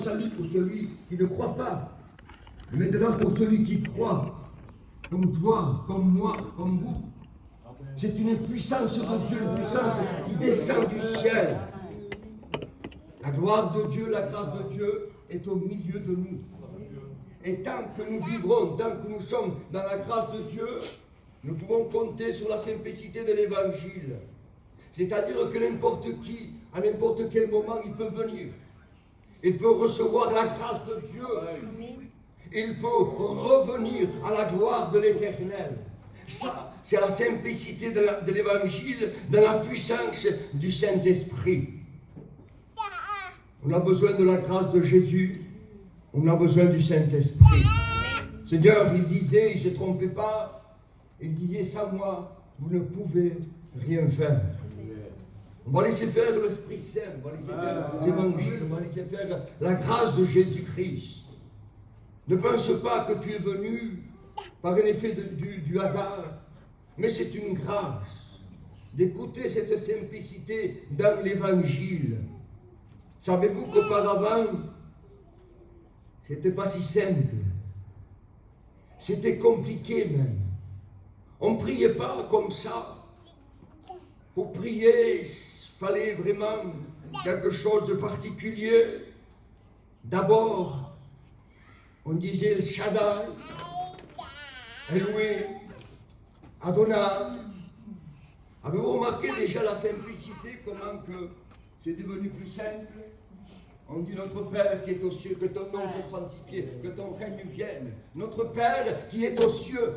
salut pour celui qui ne croit pas. Mais maintenant pour celui qui croit, comme toi, comme moi, comme vous. C'est une puissance de Dieu, une puissance qui descend du ciel. La gloire de Dieu, la grâce de Dieu est au milieu de nous. Et tant que nous vivrons, tant que nous sommes dans la grâce de Dieu, nous pouvons compter sur la simplicité de l'évangile. C'est-à-dire que n'importe qui, à n'importe quel moment, il peut venir. Il peut recevoir la grâce de Dieu. Il peut revenir à la gloire de l'Éternel. Ça, c'est la simplicité de l'évangile, de la puissance du Saint-Esprit. On a besoin de la grâce de Jésus. On a besoin du Saint-Esprit. Seigneur, il disait, il ne se trompait pas, il disait, sans moi, vous ne pouvez rien faire. On va laisser faire l'Esprit Saint, on va laisser faire l'Évangile, on va laisser faire la grâce de Jésus-Christ. Ne pense pas que tu es venu par un effet du hasard, mais c'est une grâce d'écouter cette simplicité dans l'Évangile. Savez-vous qu'auparavant, c'était pas si simple. C'était compliqué même. On ne priait pas comme ça. Pour prier, il fallait vraiment quelque chose de particulier. D'abord, on disait le Shaddai, Elohim, Adonai. Avez-vous remarqué déjà la simplicité, comment que c'est devenu plus simple? On dit notre Père qui est aux cieux, que ton nom soit sanctifié, que ton règne vienne. Notre Père qui est aux cieux.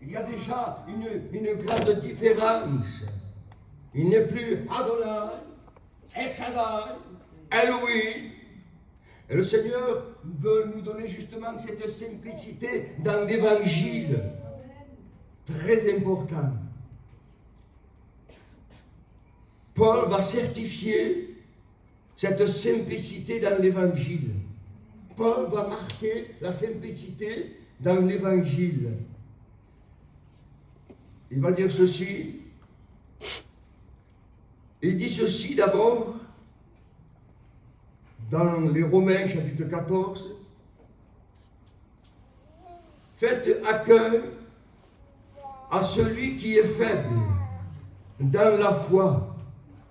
Il y a déjà une grande différence. Il n'est plus Adonai, El Shaddai, Elohim. Et le Seigneur veut nous donner justement cette simplicité dans l'Évangile. Très important. Paul va certifier cette simplicité dans l'Évangile. Paul va marquer la simplicité dans l'Évangile. Il va dire ceci. Il dit ceci d'abord dans les Romains chapitre 14. Faites accueil à celui qui est faible dans la foi.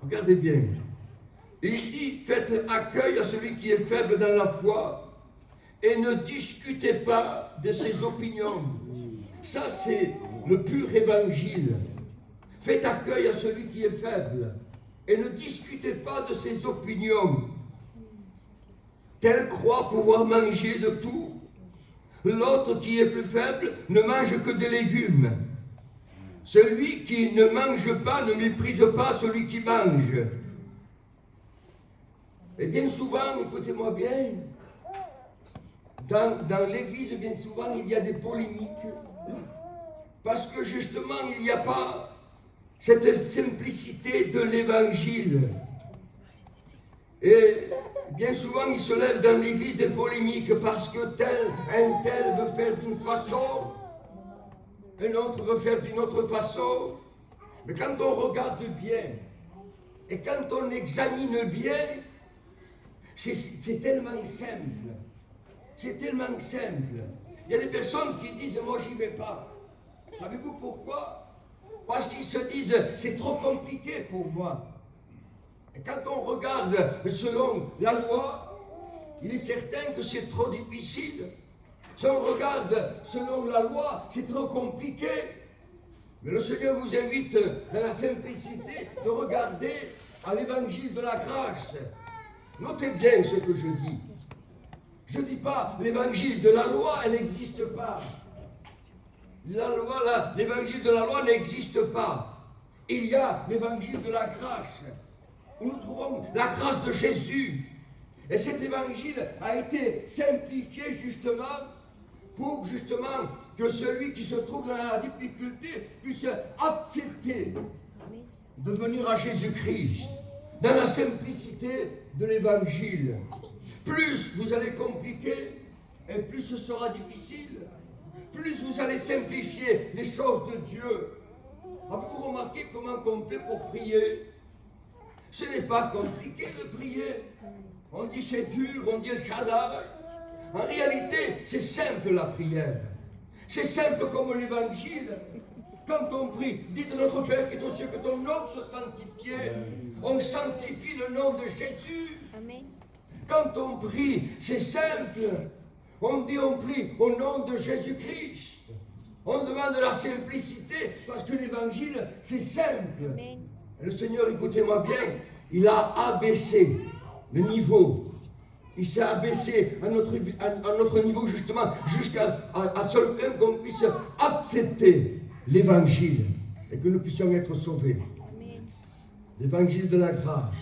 Regardez bien. Il dit, faites accueil à celui qui est faible dans la foi et ne discutez pas de ses opinions. Ça, c'est le pur évangile. Faites accueil à celui qui est faible et ne discutez pas de ses opinions. Tel croit pouvoir manger de tout, l'autre qui est plus faible ne mange que des légumes. Celui qui ne mange pas ne méprise pas celui qui mange. Et bien souvent, écoutez-moi bien, dans l'église, bien souvent, il y a des polémiques. Parce que justement, il n'y a pas cette simplicité de l'évangile. Et bien souvent, il se lève dans l'église des polémiques parce que un tel veut faire d'une façon, un autre veut faire d'une autre façon. Mais quand on regarde bien, et quand on examine bien, c'est tellement simple. C'est tellement simple. Il y a des personnes qui disent, moi j'y vais pas. Savez-vous pourquoi? Parce qu'ils se disent, c'est trop compliqué pour moi. Et quand on regarde selon la loi, il est certain que c'est trop difficile. Si on regarde selon la loi, c'est trop compliqué. Mais le Seigneur vous invite dans la simplicité de regarder à l'évangile de la grâce. Notez bien ce que je dis. Je ne dis pas l'évangile de la loi, elle n'existe pas. L'évangile de la loi n'existe pas. Il y a l'évangile de la grâce, où nous trouvons la grâce de Jésus. Et cet évangile a été simplifié justement pour justement que celui qui se trouve dans la difficulté puisse accepter de venir à Jésus-Christ, dans la simplicité de l'évangile. Plus vous allez compliquer, et plus ce sera difficile. Plus vous allez simplifier les choses de Dieu. Avez-vous remarqué comment on fait pour prier? Ce n'est pas compliqué de prier. On dit c'est dur, on dit le Shaddai. En réalité, c'est simple la prière. C'est simple comme l'évangile. Quand on prie, dites notre Père qui est aux cieux, que ton nom soit sanctifié. On sanctifie le nom de Jésus. Amen. Quand on prie, c'est simple. On dit on prie au nom de Jésus-Christ. On demande la simplicité parce que l'évangile, c'est simple. Amen. Et le Seigneur, écoutez-moi bien, il a abaissé le niveau. Il s'est abaissé à notre niveau justement, jusqu'à seul point qu'on puisse accepter l'évangile et que nous puissions être sauvés. Amen. L'évangile de la grâce.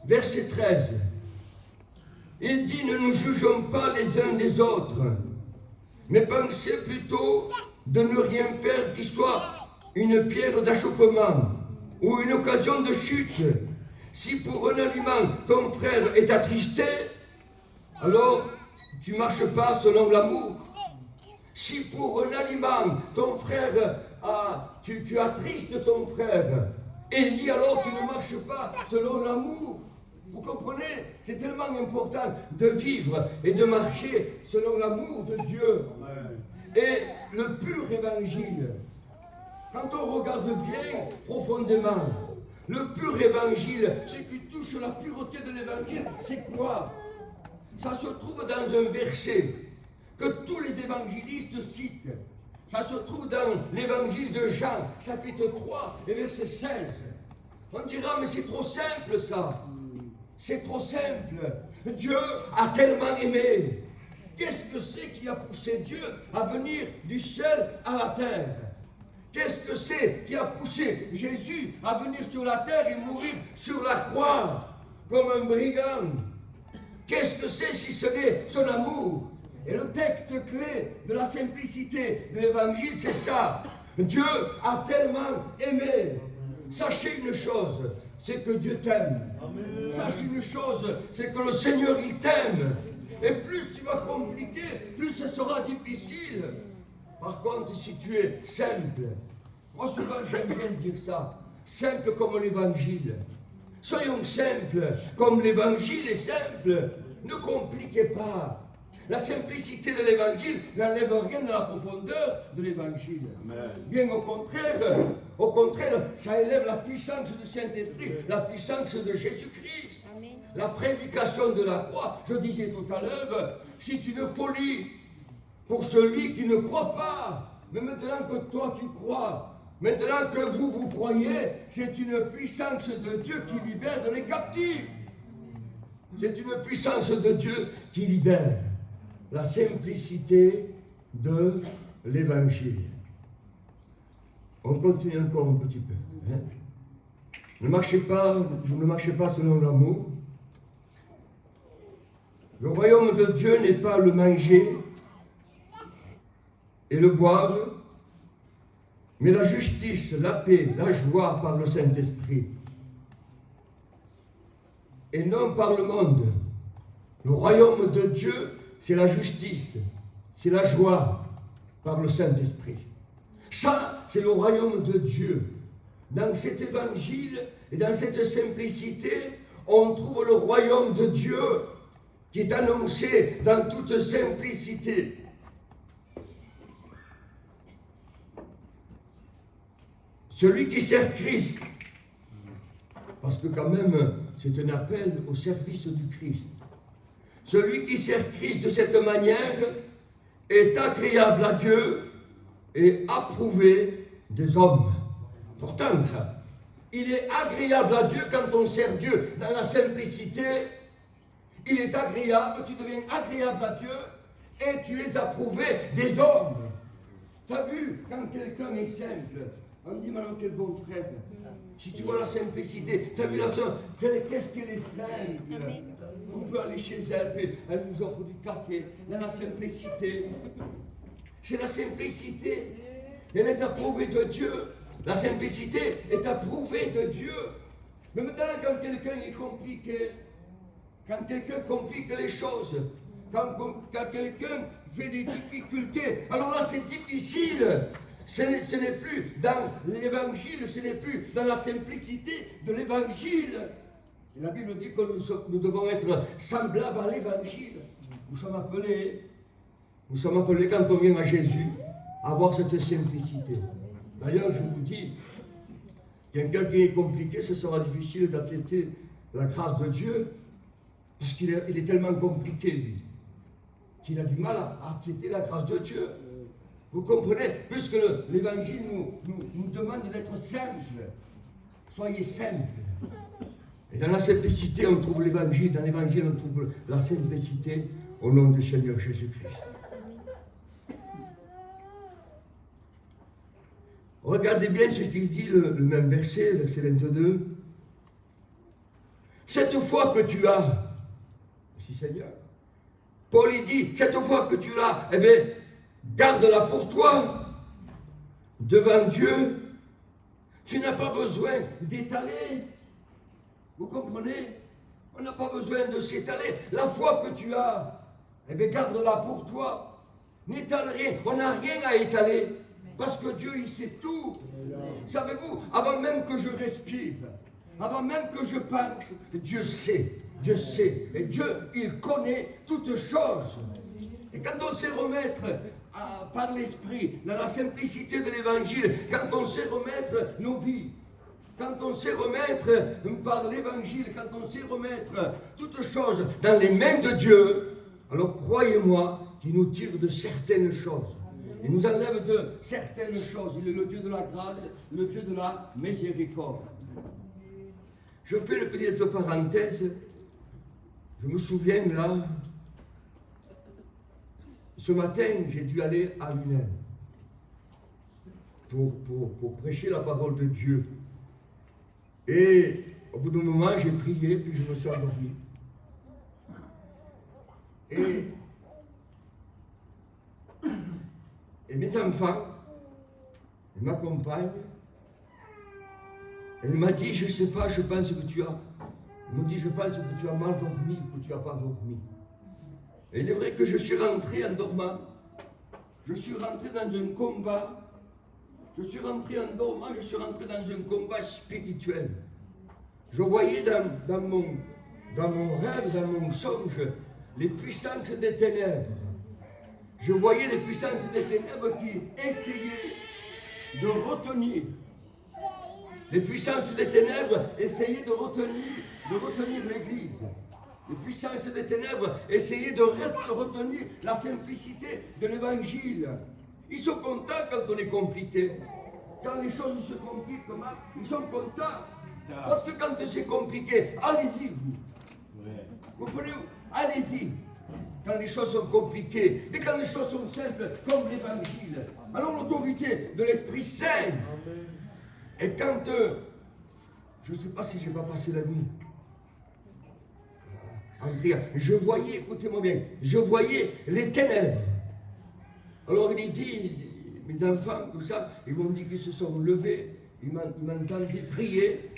Verset 13. Il dit, ne nous jugeons pas les uns des autres, mais pensez plutôt de ne rien faire qui soit une pierre d'achoppement ou une occasion de chute. Si pour un aliment ton frère est attristé, alors tu ne marches pas selon l'amour. Si pour un aliment ton frère, tu attristes ton frère, il dit alors tu ne marches pas selon l'amour. Vous comprenez? C'est tellement important de vivre et de marcher selon l'amour de Dieu. Et le pur évangile, quand on regarde bien profondément, le pur évangile, ce qui touche la pureté de l'évangile, c'est quoi? Ça se trouve dans un verset que tous les évangélistes citent. Ça se trouve dans l'évangile de Jean, chapitre 3 et verset 16. On dira, mais c'est trop simple ça. C'est trop simple. Dieu a tellement aimé. Qu'est-ce que c'est qui a poussé Dieu à venir du ciel à la terre? Qu'est-ce que c'est qui a poussé Jésus à venir sur la terre et mourir sur la croix comme un brigand? Qu'est-ce que c'est si ce n'est son amour? Et le texte clé de la simplicité de l'évangile, c'est ça. Dieu a tellement aimé. Sachez une chose, c'est que Dieu t'aime. Sache une chose, c'est que le Seigneur, il t'aime. Et plus tu vas compliquer, plus ce sera difficile. Par contre, si tu es simple, moi souvent j'aime bien dire ça, simple comme l'évangile. Soyons simples comme l'évangile est simple. Ne compliquez pas. La simplicité de l'évangile n'enlève rien de la profondeur de l'évangile. Bien au contraire, ça élève la puissance du Saint-Esprit, la puissance de Jésus-Christ. Amen. La prédication de la croix, je disais tout à l'heure, c'est une folie pour celui qui ne croit pas. Mais maintenant que toi tu crois, maintenant que vous croyez, c'est une puissance de Dieu qui libère les captifs. C'est une puissance de Dieu qui libère. La simplicité de l'évangile. On continue encore un petit peu. Hein? Vous ne marchez pas selon l'amour. Le royaume de Dieu n'est pas le manger et le boire, mais la justice, la paix, la joie par le Saint-Esprit. Et non par le monde. Le royaume de Dieu, c'est la justice, c'est la joie par le Saint-Esprit. Ça, c'est le royaume de Dieu. Dans cet évangile et dans cette simplicité, on trouve le royaume de Dieu qui est annoncé dans toute simplicité. Celui qui sert Christ, parce que quand même, c'est un appel au service du Christ. Celui qui sert Christ de cette manière est agréable à Dieu et approuvé des hommes. Pourtant, il est agréable à Dieu quand on sert Dieu dans la simplicité. Il est agréable, tu deviens agréable à Dieu et tu es approuvé des hommes. Tu as vu, quand quelqu'un est simple, on dit maintenant quel bon frère. Si tu vois la simplicité, tu as vu la soeur, qu'est-ce qu'elle est simple. On peut aller chez elle, puis elle nous offre du café, dans la simplicité. C'est la simplicité. Elle est approuvée de Dieu. La simplicité est approuvée de Dieu. Mais maintenant, quand quelqu'un est compliqué, quand quelqu'un complique les choses, quand quelqu'un fait des difficultés, alors là c'est difficile. Ce n'est plus dans l'évangile, ce n'est plus dans la simplicité de l'évangile. Et la Bible dit que nous devons être semblables à l'évangile. Nous sommes appelés, quand on vient à Jésus, à avoir cette simplicité. D'ailleurs, je vous dis, quelqu'un qui est compliqué, ce sera difficile d'accepter la grâce de Dieu, parce qu'il est tellement compliqué, lui, qu'il a du mal à accepter la grâce de Dieu. Vous comprenez? Puisque l'évangile nous demande d'être simples. Soyez simples. Et dans la simplicité, on trouve l'évangile. Dans l'évangile, on trouve la simplicité au nom du Seigneur Jésus-Christ. Regardez bien ce qu'il dit, le même verset, verset 22. Cette foi que tu as, merci Seigneur, Paul il dit, cette foi que tu as, eh bien, garde-la pour toi, devant Dieu. Tu n'as pas besoin d'étaler. Vous comprenez? On n'a pas besoin de s'étaler. La foi que tu as, eh bien, garde-la pour toi. N'étale rien. On n'a rien à étaler. Parce que Dieu, il sait tout. Savez-vous, avant même que je respire, avant même que je pense, Dieu sait. Dieu sait. Et Dieu, il connaît toutes choses. Et quand on sait remettre par l'Esprit, dans la simplicité de l'Évangile, quand on sait remettre nos vies, quand on sait remettre par l'Évangile, quand on sait remettre toutes choses dans les mains de Dieu, alors croyez-moi qu'il nous tire de certaines choses. Il nous enlève de certaines choses. Il est le Dieu de la grâce, le Dieu de la miséricorde. Je fais une petite parenthèse. Je me souviens là, ce matin, j'ai dû aller à Lunel pour prêcher la parole de Dieu. Et au bout d'un moment, j'ai prié, puis je me suis endormi. Et mes enfants, ils m'accompagnent. Elle m'a dit, je ne sais pas, je pense que tu as... Ils m'ont dit, je pense que tu as mal dormi, que tu n'as pas dormi. Et il est vrai que je suis rentré en dormant. Je suis rentré dans un combat. Je suis rentré en dormant, je suis rentré dans un combat spirituel. Je voyais dans mon rêve, dans mon songe, les puissances des ténèbres. Je voyais les puissances des ténèbres qui essayaient de retenir. Les puissances des ténèbres essayaient de retenir l'Église. Les puissances des ténèbres essayaient de retenir la simplicité de l'Évangile. Ils sont contents quand on est compliqué. Quand les choses se compliquent, ils sont contents. Parce que quand c'est compliqué, allez-y vous. Vous comprenez? Allez-y. Quand les choses sont compliquées, et quand les choses sont simples, comme l'Évangile, alors l'autorité de l'Esprit Saint. Et quand, je ne sais pas si je n'ai pas passé la nuit en prière, je voyais, écoutez-moi bien, je voyais les ténèbres. Alors il dit, mes enfants, tout ça, ils m'ont dit qu'ils se sont levés, ils m'entendaient prier.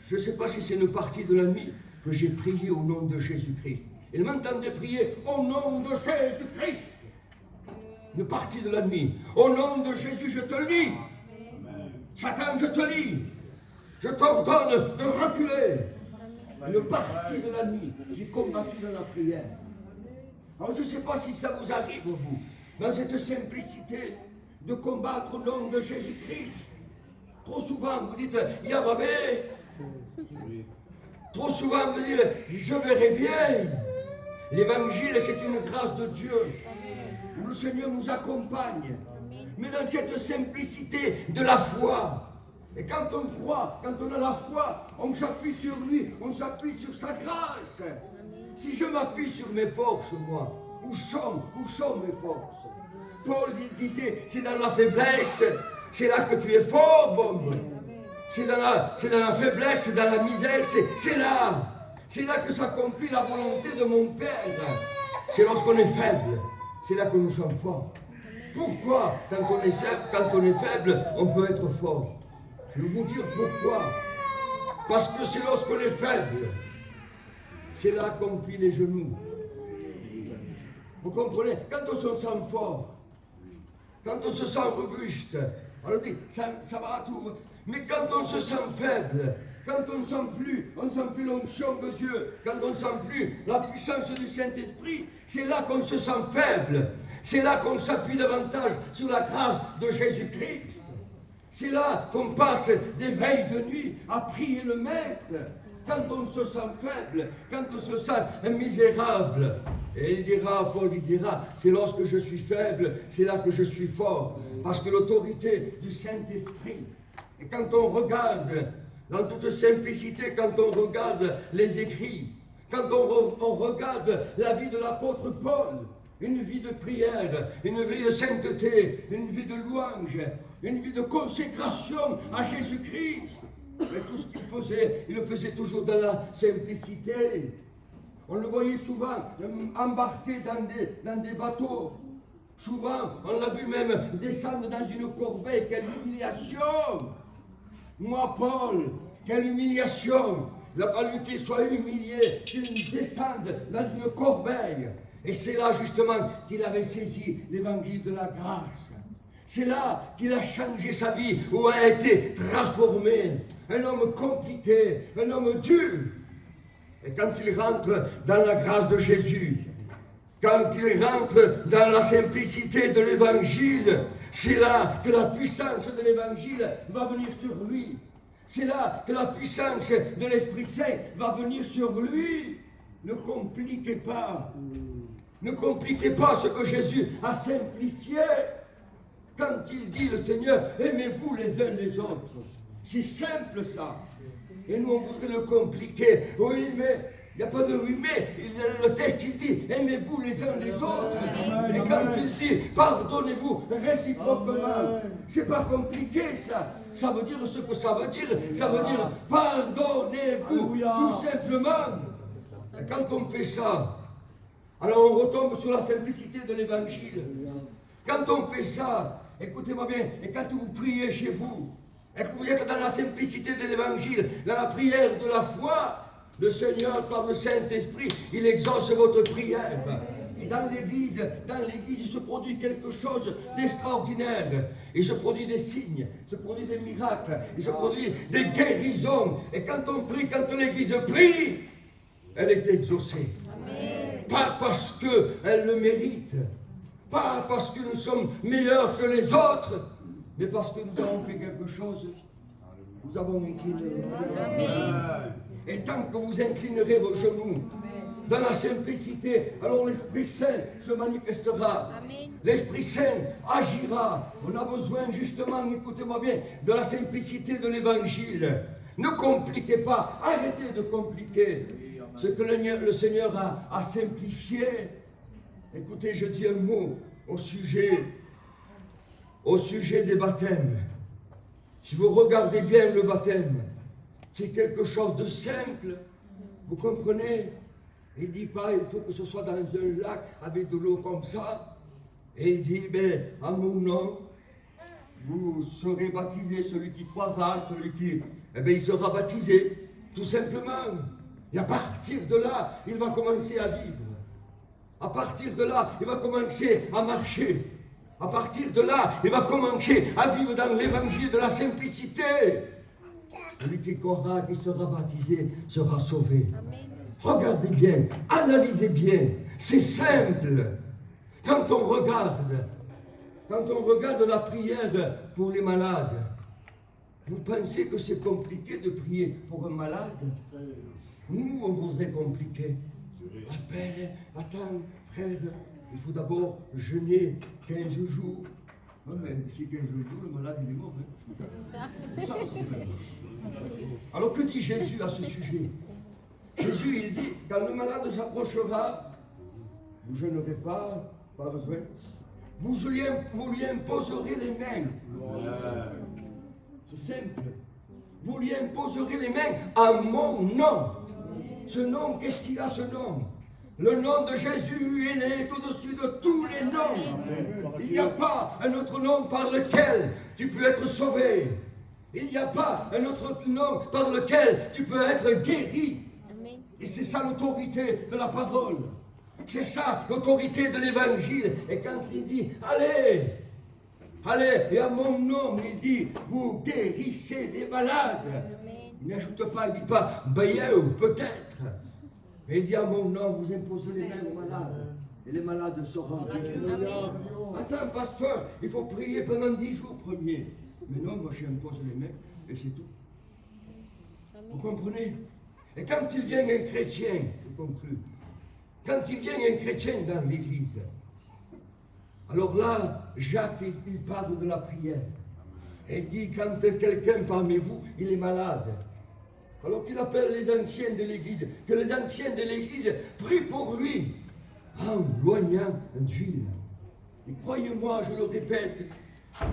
Je ne sais pas si c'est une partie de la nuit que j'ai prié au nom de Jésus-Christ. Ils m'entendaient prier au nom de Jésus-Christ. Une partie de la nuit. Au nom de Jésus, je te lis. Satan, je te lis. Je t'ordonne de reculer. Une partie de la nuit, j'ai combattu dans la prière. Alors je ne sais pas si ça vous arrive, vous, dans cette simplicité de combattre au nom de Jésus-Christ. Trop souvent, vous dites, Yahweh. Trop souvent, vous dites, je verrai bien. L'évangile, c'est une grâce de Dieu, où le Seigneur nous accompagne. Mais dans cette simplicité de la foi. Et quand on croit, quand on a la foi, on s'appuie sur lui, on s'appuie sur sa grâce. Si je m'appuie sur mes forces, moi, où sont mes forces? Paul disait, c'est dans la faiblesse, c'est là que tu es fort, bon. C'est dans la faiblesse, c'est dans la misère, c'est là. C'est là que s'accomplit la volonté de mon Père. C'est lorsqu'on est faible, c'est là que nous sommes forts. Pourquoi, quand on est faible, on peut être fort? Je vais vous dire pourquoi. Parce que c'est lorsqu'on est faible, c'est là qu'on plie les genoux. Vous comprenez? Quand on se sent fort, quand on se sent robuste, on dit, ça va tout. Mais quand on se sent faible, quand on ne sent plus l'onction de Dieu, quand on ne sent plus la puissance du Saint-Esprit, c'est là qu'on se sent faible. C'est là qu'on s'appuie davantage sur la grâce de Jésus-Christ. C'est là qu'on passe des veilles de nuit à prier le Maître. Quand on se sent faible, quand on se sent misérable. Et Paul dira, c'est lorsque je suis faible, c'est là que je suis fort. Parce que l'autorité du Saint-Esprit. Et quand on regarde, dans toute simplicité, quand on regarde les écrits, quand on regarde la vie de l'apôtre Paul, une vie de prière, une vie de sainteté, une vie de louange, une vie de consécration à Jésus-Christ. Mais tout ce qu'il faisait, il le faisait toujours dans la simplicité. On le voyait souvent embarqué dans des bateaux. Souvent, on l'a vu même descendre dans une corbeille. Quelle humiliation! Moi, Paul, quelle humiliation! Il a fallu qu'il soit humilié, qu'il descende dans une corbeille. Et c'est là justement qu'il avait saisi l'évangile de la grâce. C'est là qu'il a changé sa vie, où a été transformé. Un homme compliqué, un homme dur. Et quand il rentre dans la grâce de Jésus, quand il rentre dans la simplicité de l'évangile, c'est là que la puissance de l'évangile va venir sur lui. C'est là que la puissance de l'Esprit Saint va venir sur lui. Ne compliquez pas. Ne compliquez pas ce que Jésus a simplifié. Quand il dit, le Seigneur, aimez-vous les uns les autres. C'est simple ça. Et nous, on voudrait le compliquer. Oui, mais il n'y a pas de oui, mais. Le texte, il dit, aimez-vous les uns les autres. Et quand il dit, pardonnez-vous réciproquement, c'est pas compliqué ça. Ça veut dire ce que ça veut dire. Ça veut dire, pardonnez-vous, tout simplement. Et quand on fait ça, alors on retombe sur la simplicité de l'évangile. Quand on fait ça, écoutez-moi bien, et quand vous priez chez vous, et que vous êtes dans la simplicité de l'évangile, dans la prière de la foi, le Seigneur, par le Saint-Esprit, il exauce votre prière. Et dans l'Église, il se produit quelque chose d'extraordinaire. Il se produit des signes, il se produit des miracles, il se produit des guérisons. Et quand on prie, quand l'Église prie, elle est exaucée. Amen. Pas parce qu'elle le mérite, pas parce que nous sommes meilleurs que les autres, mais parce que nous avons fait quelque chose. Nous avons incliné les genoux. Et tant que vous inclinerez vos genoux dans la simplicité, alors l'Esprit Saint se manifestera. L'Esprit Saint agira. On a besoin justement, écoutez-moi bien, de la simplicité de l'Évangile. Ne compliquez pas, arrêtez de compliquer ce que le Seigneur a simplifié. Écoutez, je dis un mot au sujet des baptêmes. Si vous regardez bien le baptême, c'est quelque chose de simple. Vous comprenez? Il ne dit pas, il faut que ce soit dans un lac avec de l'eau comme ça. Et il dit, ben, à mon nom, vous serez baptisé, celui qui croira, celui qui... Eh bien, il sera baptisé, tout simplement. Et à partir de là, il va commencer à vivre. À partir de là, il va commencer à marcher. À partir de là, il va commencer à vivre dans l'évangile de la simplicité. Celui qui croira, qui sera baptisé, sera sauvé. Amen. Regardez bien, analysez bien, c'est simple. Quand on regarde la prière pour les malades, vous pensez que c'est compliqué de prier pour un malade? Nous, on voudrait compliquer. Attends, frère, il faut d'abord jeûner 15 jours. Non, mais si 15 jours, le malade il est mort. Hein. C'est ça. Alors que dit Jésus à ce sujet? Jésus, il dit, quand le malade s'approchera, vous ne jeûnerez pas besoin. Vous lui imposerez les mains. C'est simple. Vous lui imposerez les mains à mon nom. Ce nom, qu'est-ce qu'il a ce nom? Le nom de Jésus, il est au-dessus de tous les noms. Il n'y a pas un autre nom par lequel tu peux être sauvé. Il n'y a pas un autre nom par lequel tu peux être guéri. Et c'est ça l'autorité de la parole. C'est ça l'autorité de l'évangile. Et quand il dit, allez, et à mon nom, il dit, vous guérissez les malades. Il n'ajoute pas, il ne dit pas, peut-être. Mais il dit à mon nom, vous imposez les mains aux malades. Et les malades seront guéris. Attends, pasteur, il faut prier pendant 10 jours premiers. Mais non, moi j'impose les mains et c'est tout. Vous comprenez? Et quand il vient un chrétien, je conclue, quand il vient un chrétien dans l'église, alors là, Jacques, il parle de la prière. Et il dit, quand quelqu'un parmi vous, il est malade, alors qu'il appelle les anciens de l'église, que les anciens de l'église prient pour lui, en loignant d'huile. Et croyez-moi, je le répète,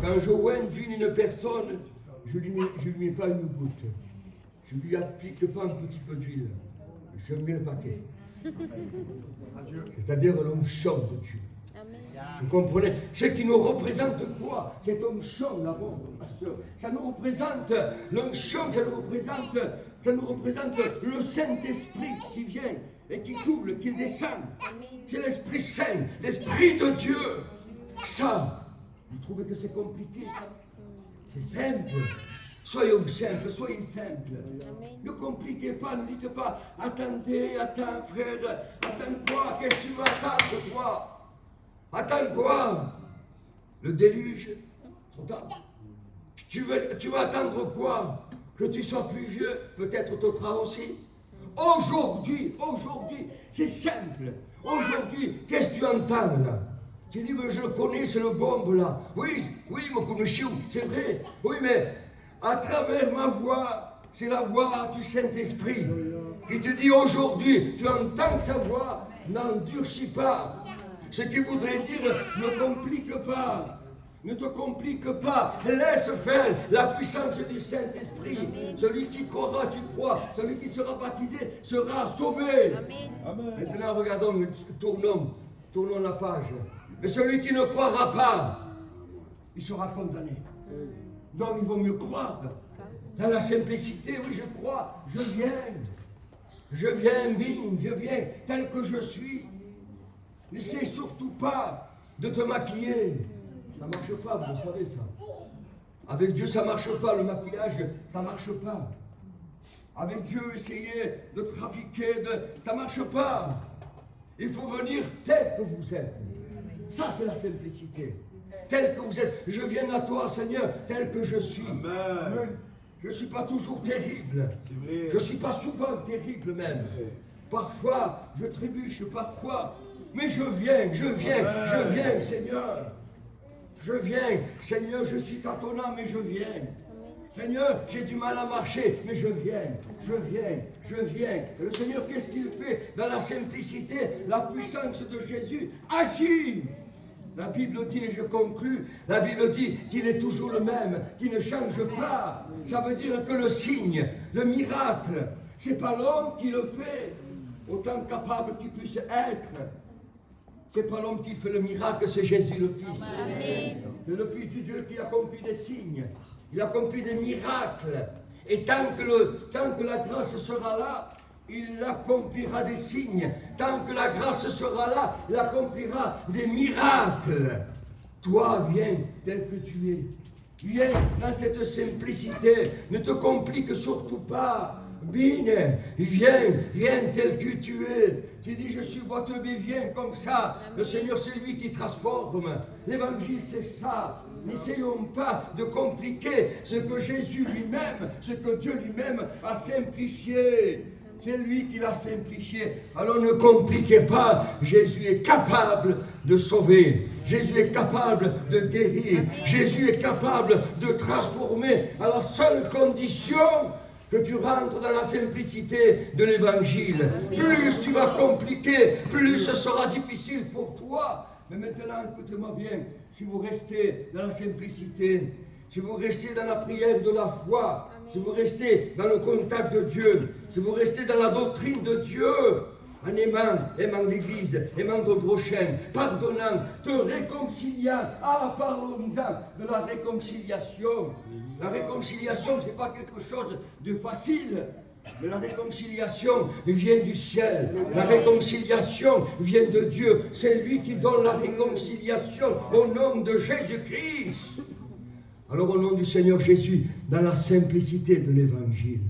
quand je oindis une personne, je ne lui mets pas une goutte. Je ne lui applique pas un petit peu d'huile. Je mets le paquet. C'est-à-dire l'onction de Dieu. Vous comprenez? Ce qui nous représente quoi? Cette onction là-bas, pasteur. Ça nous représente l'onction, ça nous représente le Saint-Esprit qui vient et qui coule, qui descend. C'est l'Esprit Saint, l'Esprit de Dieu. Ça, vous trouvez que c'est compliqué ça? C'est simple. Soyons simples, soyez simples. Ne compliquez pas, ne dites pas, attendez, attends frère, attends quoi? Qu'est-ce que tu veux attendre toi? Attends quoi? Le déluge? Trop tard. Tu vas attendre quoi? Que tu sois plus vieux? Peut-être t'auras aussi. Aujourd'hui, c'est simple. Aujourd'hui, qu'est-ce que tu entends là? Tu dis, mais je le connais, c'est le bombe là. Oui, mon connaissou, c'est vrai. Oui, mais à travers ma voix, c'est la voix du Saint-Esprit qui te dit aujourd'hui, tu entends sa voix, n'endurcis pas. Ce qui voudrait dire, ne complique pas. Ne te complique pas. Laisse faire la puissance du Saint-Esprit. Celui qui croira, tu crois. Celui qui sera baptisé sera sauvé. Amen. Maintenant, regardons, tournons la page. Mais celui qui ne croira pas, il sera condamné. Donc il vaut mieux croire. Dans la simplicité, oui, je crois, je viens, je viens tel que je suis. N'essaie surtout pas de te maquiller. Ça ne marche pas, vous savez ça. Avec Dieu, ça ne marche pas, le maquillage, ça ne marche pas. Avec Dieu, essayer de trafiquer, ça ne marche pas. Il faut venir tel que vous êtes. Ça, c'est la simplicité. Tel que vous êtes. Je viens à toi, Seigneur, tel que je suis. Amen. Je ne suis pas toujours terrible. Je ne suis pas souvent terrible même. Parfois, je trébuche, parfois. Mais je viens, Seigneur. Je viens, Seigneur, je suis tâtonnant, mais je viens. Seigneur, j'ai du mal à marcher, mais je viens. Et le Seigneur, qu'est-ce qu'il fait? Dans la simplicité, la puissance de Jésus agit. La Bible dit, et je conclus, la Bible dit qu'il est toujours le même, qu'il ne change pas. Ça veut dire que le signe, le miracle, ce n'est pas l'homme qui le fait, autant capable qu'il puisse être. Ce n'est pas l'homme qui fait le miracle, c'est Jésus le Fils. C'est le Fils de Dieu qui accomplit des signes, il accomplit des miracles. Et tant que la grâce sera là, il accomplira des signes. Tant que la grâce sera là, il accomplira des miracles. Toi, viens tel que tu es. Viens dans cette simplicité. Ne te complique surtout pas. Viens tel que tu es. Tu dis, je suis boiteux, mais viens comme ça. Le Seigneur, c'est lui qui transforme. L'évangile, c'est ça. N'essayons pas de compliquer ce que Jésus lui-même, ce que Dieu lui-même a simplifié. C'est lui qui l'a simplifié. Alors ne compliquez pas. Jésus est capable de sauver. Jésus est capable de guérir. Jésus est capable de transformer à la seule condition que tu rentres dans la simplicité de l'évangile. Plus tu vas compliquer, plus ce sera difficile pour toi. Mais maintenant, écoutez-moi bien, si vous restez dans la simplicité, si vous restez dans la prière de la foi, si vous restez dans le contact de Dieu, si vous restez dans la doctrine de Dieu, en aimant l'Église, aimant ton prochain, pardonnant, te réconciliant. Parlons-en de la réconciliation. La réconciliation, ce n'est pas quelque chose de facile. Mais la réconciliation vient du ciel. La réconciliation vient de Dieu. C'est lui qui donne la réconciliation au nom de Jésus-Christ. Alors au nom du Seigneur Jésus, dans la simplicité de l'évangile,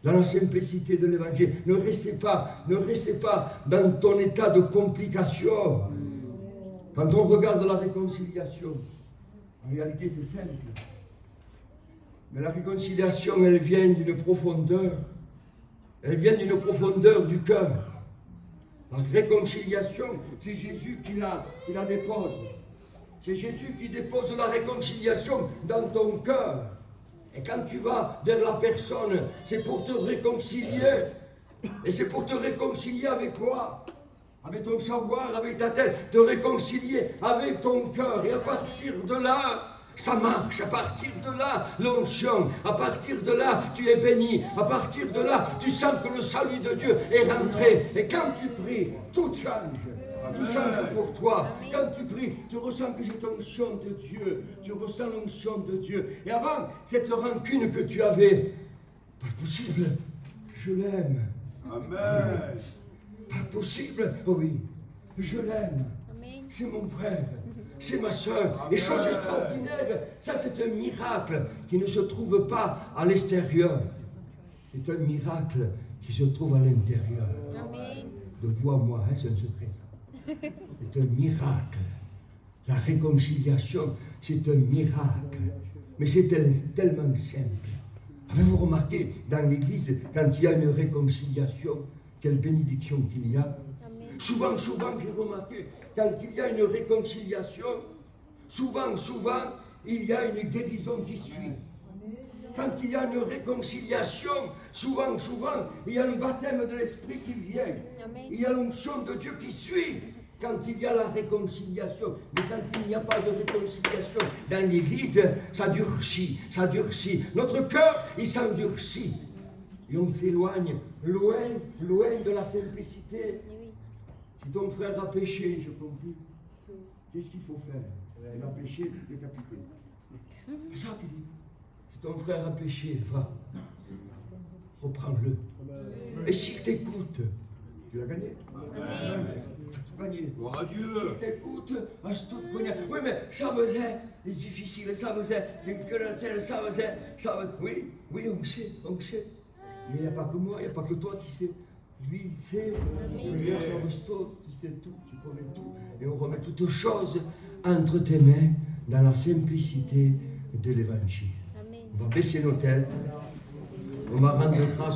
dans la simplicité de l'évangile. Ne restez pas dans ton état de complication. Quand on regarde la réconciliation, en réalité c'est simple. Mais la réconciliation, elle vient d'une profondeur. Elle vient d'une profondeur du cœur. La réconciliation, c'est Jésus qui la dépose. C'est Jésus qui dépose la réconciliation dans ton cœur. Et quand tu vas vers la personne, c'est pour te réconcilier. Et c'est pour te réconcilier avec quoi? Avec ton savoir, avec ta tête, te réconcilier avec ton cœur. Et à partir de là, ça marche. À partir de là, l'onction. À partir de là, tu es béni. À partir de là, tu sens que le salut de Dieu est rentré. Et quand tu pries, tout change. Tout change pour toi. Quand tu pries, tu ressens que c'est l'onction de Dieu. Tu ressens l'onction de Dieu. Et avant, cette rancune que tu avais, pas possible, je l'aime. Amen. Pas possible, oh oui, je l'aime. C'est mon frère, c'est ma soeur. Et chose extraordinaire, ça c'est un miracle qui ne se trouve pas à l'extérieur. C'est un miracle qui se trouve à l'intérieur. De toi à moi, c'est un secret ça. C'est un miracle. La réconciliation, c'est un miracle. Mais c'est tellement simple. Avez-vous remarqué dans l'église, quand il y a une réconciliation, quelle bénédiction qu'il y a? Souvent, j'ai remarqué, quand il y a une réconciliation, souvent, il y a une guérison qui suit. Quand il y a une réconciliation, souvent, il y a le baptême de l'Esprit qui vient. Il y a l'onction de Dieu qui suit. Quand il y a la réconciliation, mais quand il n'y a pas de réconciliation dans l'Église, ça durcit. Notre cœur, il s'endurcit. Et on s'éloigne loin de la simplicité. Si ton frère a péché, je comprends. Qu'est-ce qu'il faut faire? Il a péché, décapité. C'est ça qu'il dit. Si ton frère a péché, va. Reprends-le. Et s'il t'écoute, tu l'as gagné. Amen. Gagné. Gloire à Dieu. S'il t'écoute, oui, mais ça faisait des difficiles, ça faisait des querelles, ça faisait. Oui, on sait. Mais il n'y a pas que moi, il n'y a pas que toi qui sais. Lui, il sait. Lui, tu sais tout, tu connais tout. Et on remet toutes choses entre tes mains dans la simplicité de l'évangile. On va baisser nos têtes. On va rendre grâce.